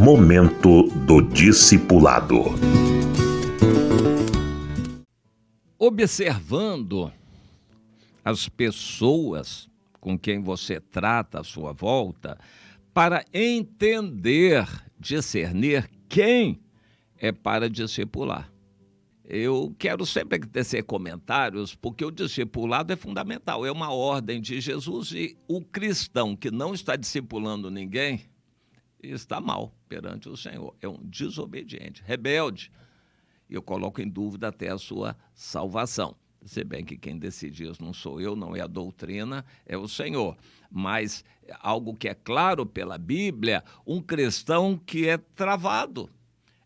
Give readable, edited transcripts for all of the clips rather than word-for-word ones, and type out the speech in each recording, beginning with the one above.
Momento do Discipulado. Observando as pessoas com quem você trata à sua volta, para entender, discernir quem é para discipular. Eu quero sempre tecer comentários, porque o discipulado é fundamental, é uma ordem de Jesus, e o cristão que não está discipulando ninguém está mal perante o Senhor, é um desobediente, rebelde. E eu coloco em dúvida até a sua salvação. Se bem que quem decide isso não sou eu, não é a doutrina, é o Senhor. Mas algo que é claro pela Bíblia, um cristão que é travado,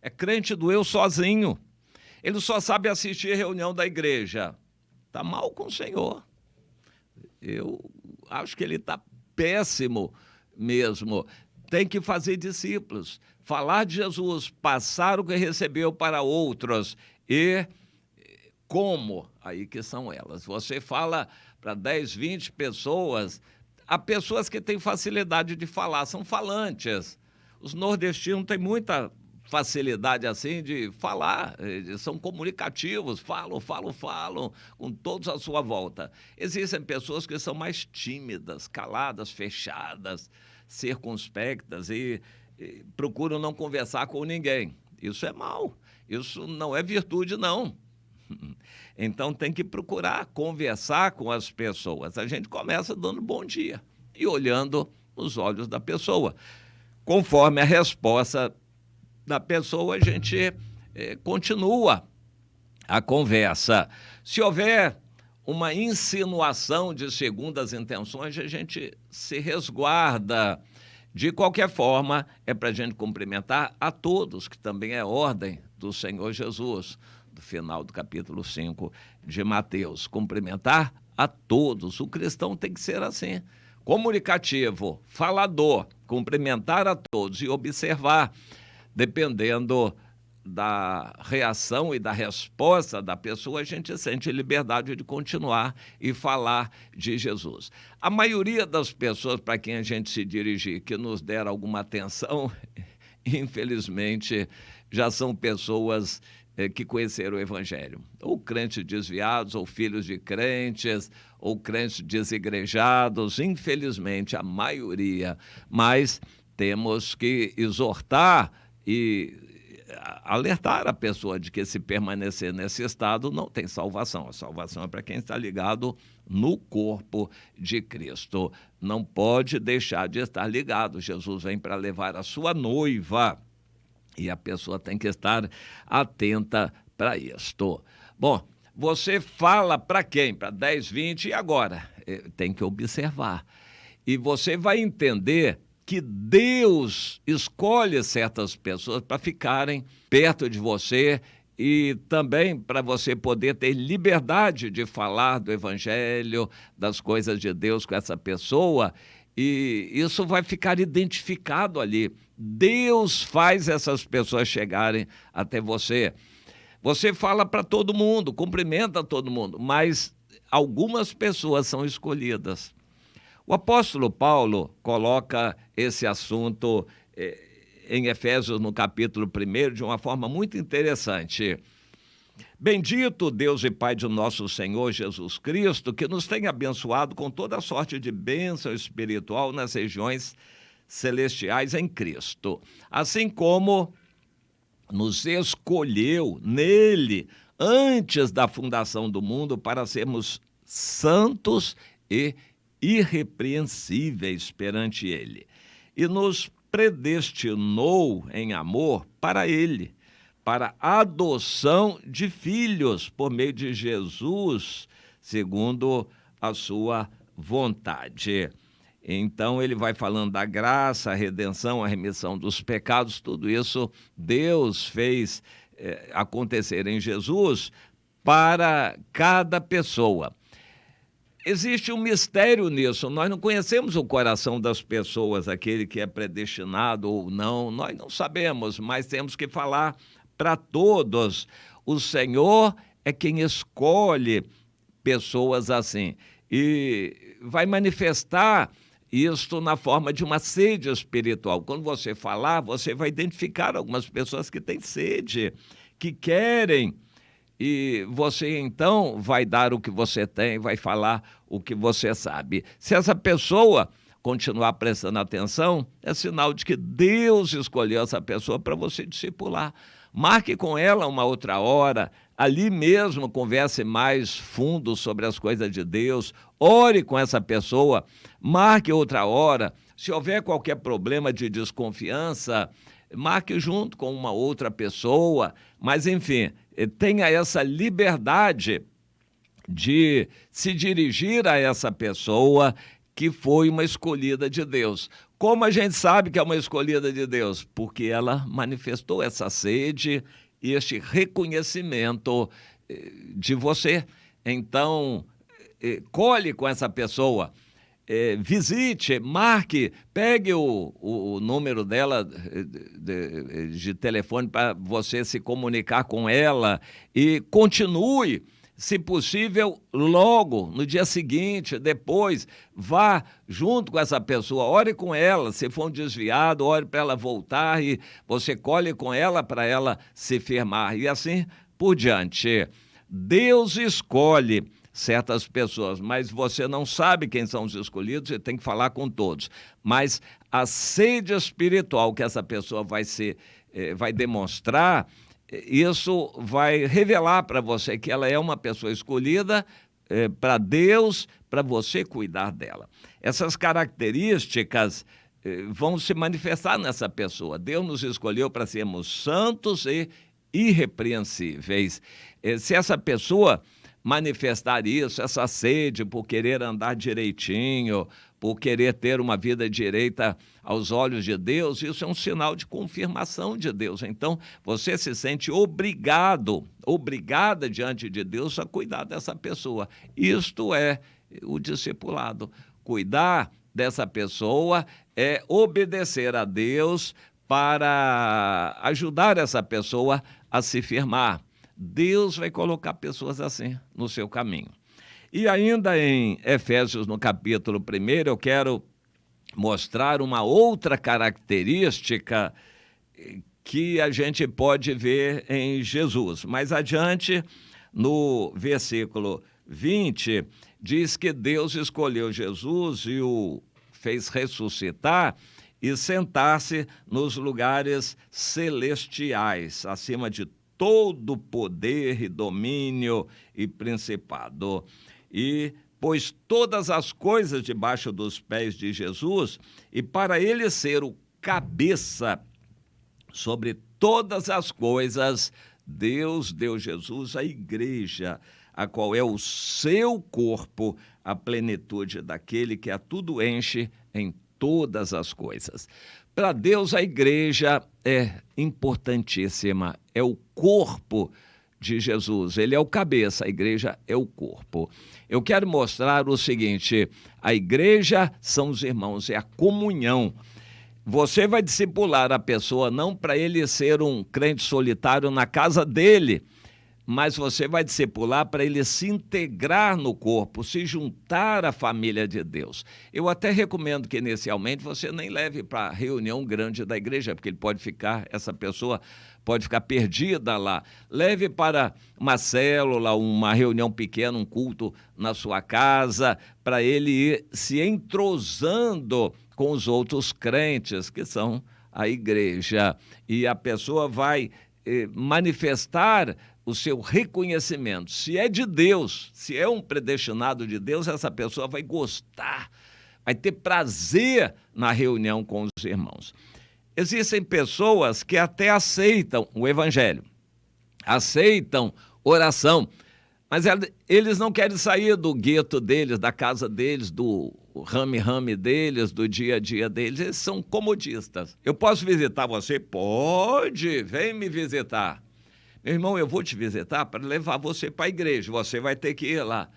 é crente do eu sozinho. Ele só sabe assistir a reunião da igreja. Está mal com o Senhor. Eu acho que ele está péssimo mesmo. Tem que fazer discípulos, falar de Jesus, passar o que recebeu para outros. E como? Aí que são elas. Você fala para 10, 20 pessoas, há pessoas que têm facilidade de falar, são falantes. Os nordestinos têm muita facilidade assim de falar, são comunicativos, falam com todos à sua volta. Existem pessoas que são mais tímidas, caladas, fechadas, circunspectas e procuram não conversar com ninguém. Isso é mal, isso não é virtude, não. Então tem que procurar conversar com as pessoas. A gente começa dando bom dia e olhando nos olhos da pessoa. Conforme a resposta da pessoa, a gente continua a conversa. Se houver uma insinuação de segundas intenções, a gente se resguarda. De qualquer forma, é para a gente cumprimentar a todos, que também é ordem do Senhor Jesus, do final do capítulo 5 de Mateus. Cumprimentar a todos. O cristão tem que ser assim, comunicativo, falador, cumprimentar a todos e observar, dependendo da reação e da resposta da pessoa, a gente sente liberdade de continuar e falar de Jesus. A maioria das pessoas para quem a gente se dirigir, que nos der alguma atenção, infelizmente, já são pessoas que conheceram o Evangelho. Ou crentes desviados, ou filhos de crentes, ou crentes desigrejados, infelizmente, a maioria. Mas temos que exortar e alertar a pessoa de que, se permanecer nesse estado, não tem salvação. A salvação é para quem está ligado no corpo de Cristo. Não pode deixar de estar ligado. Jesus vem para levar a sua noiva e a pessoa tem que estar atenta para isto. Bom, você fala para quem? Para 10, 20 e agora? Tem que observar. E você vai entender que Deus escolhe certas pessoas para ficarem perto de você e também para você poder ter liberdade de falar do Evangelho, das coisas de Deus com essa pessoa, e isso vai ficar identificado ali. Deus faz essas pessoas chegarem até você. Você fala para todo mundo, cumprimenta todo mundo, mas algumas pessoas são escolhidas. O apóstolo Paulo coloca esse assunto em Efésios, no capítulo 1, de uma forma muito interessante. Bendito Deus e Pai de nosso Senhor Jesus Cristo, que nos tem abençoado com toda sorte de bênção espiritual nas regiões celestiais em Cristo, assim como nos escolheu nele antes da fundação do mundo para sermos santos e irrepreensíveis perante ele, e nos predestinou em amor para ele, para a adoção de filhos por meio de Jesus, segundo a sua vontade. Então ele vai falando da graça, a redenção, a remissão dos pecados, tudo isso Deus fez acontecer em Jesus para cada pessoa. Existe um mistério nisso, nós não conhecemos o coração das pessoas, aquele que é predestinado ou não, nós não sabemos, mas temos que falar para todos. O Senhor é quem escolhe pessoas assim e vai manifestar isto na forma de uma sede espiritual. Quando você falar, você vai identificar algumas pessoas que têm sede, que querem, e você então vai dar o que você tem, vai falar o que você sabe. Se essa pessoa continuar prestando atenção, é sinal de que Deus escolheu essa pessoa para você discipular. Marque com ela uma outra hora, ali mesmo converse mais fundo sobre as coisas de Deus, ore com essa pessoa, marque outra hora. Se houver qualquer problema de desconfiança, marque junto com uma outra pessoa, mas enfim, tenha essa liberdade de se dirigir a essa pessoa que foi uma escolhida de Deus. Como a gente sabe que é uma escolhida de Deus? Porque ela manifestou essa sede e este reconhecimento de você. Então, colhe com essa pessoa, visite, marque, pegue o número dela de telefone para você se comunicar com ela e continue. Se possível, logo, no dia seguinte, depois, vá junto com essa pessoa, ore com ela, se for um desviado, ore para ela voltar e você colhe com ela para ela se firmar. E assim por diante. Deus escolhe certas pessoas, mas você não sabe quem são os escolhidos e tem que falar com todos. Mas a sede espiritual que essa pessoa vai demonstrar, isso vai revelar para você que ela é uma pessoa escolhida para Deus, para você cuidar dela. Essas características vão se manifestar nessa pessoa. Deus nos escolheu para sermos santos e irrepreensíveis. Se essa pessoa manifestar isso, essa sede por querer andar direitinho, por querer ter uma vida direita aos olhos de Deus, isso é um sinal de confirmação de Deus. Então, você se sente obrigada diante de Deus a cuidar dessa pessoa. Isto é o discipulado. Cuidar dessa pessoa é obedecer a Deus para ajudar essa pessoa a se firmar. Deus vai colocar pessoas assim no seu caminho. E ainda em Efésios, no capítulo 1, eu quero mostrar uma outra característica que a gente pode ver em Jesus. Mais adiante, no versículo 20, diz que Deus escolheu Jesus e o fez ressuscitar e sentar-se nos lugares celestiais, acima de todo poder e domínio e principado. E pôs todas as coisas debaixo dos pés de Jesus, e para ele ser o cabeça sobre todas as coisas, Deus deu Jesus à igreja, a qual é o seu corpo, a plenitude daquele que a tudo enche em todas as coisas. Para Deus, a igreja é importantíssima, é o corpo de Jesus, ele é o cabeça, a igreja é o corpo. Eu quero mostrar o seguinte: a igreja são os irmãos, é a comunhão. Você vai discipular a pessoa não para ele ser um crente solitário na casa dele, mas você vai discipular para ele se integrar no corpo, se juntar à família de Deus. Eu até recomendo que inicialmente você nem leve para a reunião grande da igreja, porque essa pessoa pode ficar perdida lá. Leve para uma célula, uma reunião pequena, um culto na sua casa, para ele ir se entrosando com os outros crentes, que são a igreja. E a pessoa vai manifestar o seu reconhecimento. Se é de Deus, se é um predestinado de Deus, essa pessoa vai gostar, vai ter prazer na reunião com os irmãos. Existem pessoas que até aceitam o evangelho, aceitam oração, mas eles não querem sair do gueto deles, da casa deles, do rame-rame deles, do dia a dia deles. Eles são comodistas. Eu posso visitar você? Pode, vem me visitar. Meu irmão, eu vou te visitar para levar você para a igreja, você vai ter que ir lá.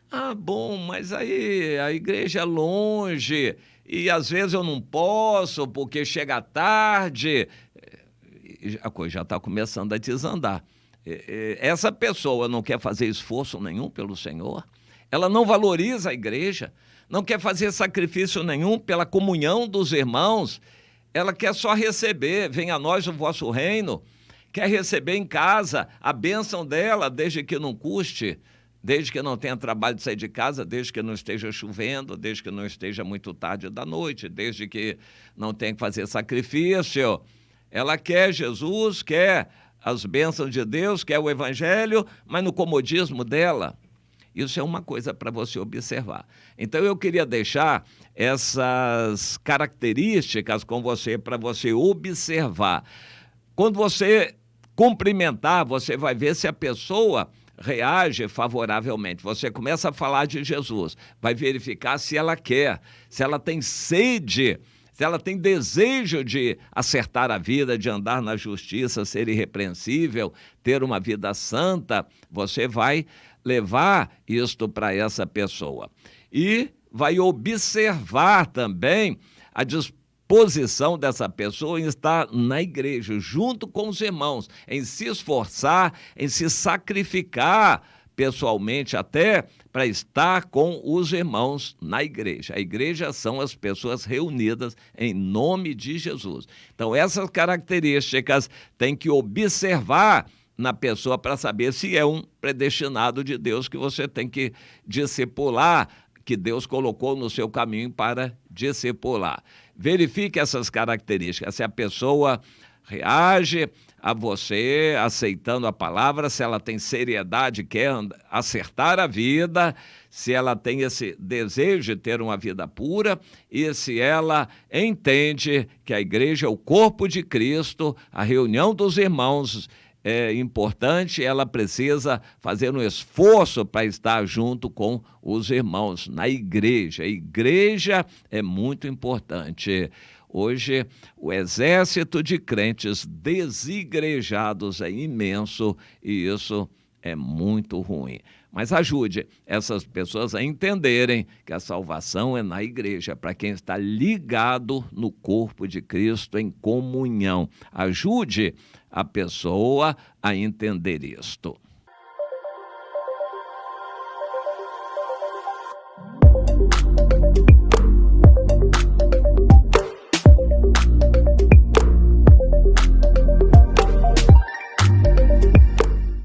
Ah, bom, mas aí a igreja é longe e às vezes eu não posso porque chega tarde. A coisa já está começando a desandar. Essa pessoa não quer fazer esforço nenhum pelo Senhor, ela não valoriza a igreja, não quer fazer sacrifício nenhum pela comunhão dos irmãos, ela quer só receber, venha a nós o vosso reino, quer receber em casa a bênção dela, desde que não custe, desde que não tenha trabalho de sair de casa, desde que não esteja chovendo, desde que não esteja muito tarde da noite, desde que não tenha que fazer sacrifício. Ela quer Jesus, quer as bênçãos de Deus, quer o evangelho, mas no comodismo dela. Isso é uma coisa para você observar. Então, eu queria deixar essas características com você, para você observar. Quando você cumprimentar, você vai ver se a pessoa reage favoravelmente. Você começa a falar de Jesus, vai verificar se ela quer, se ela tem sede, se ela tem desejo de acertar a vida, de andar na justiça, ser irrepreensível, ter uma vida santa. Você vai levar isto para essa pessoa. E vai observar também a disposição dessa pessoa em estar na igreja, junto com os irmãos, em se esforçar, em se sacrificar pessoalmente até para estar com os irmãos na igreja. A igreja são as pessoas reunidas em nome de Jesus. Então, essas características tem que observar na pessoa para saber se é um predestinado de Deus que você tem que discipular, que Deus colocou no seu caminho para discipular. Verifique essas características, se a pessoa reage a você aceitando a palavra, se ela tem seriedade, quer acertar a vida, se ela tem esse desejo de ter uma vida pura e se ela entende que a igreja é o corpo de Cristo, a reunião dos irmãos é importante, ela precisa fazer um esforço para estar junto com os irmãos na igreja. A igreja é muito importante. Hoje, o exército de crentes desigrejados é imenso e isso é muito ruim. Mas ajude essas pessoas a entenderem que a salvação é na igreja, para quem está ligado no corpo de Cristo em comunhão. Ajude a pessoa a entender isto.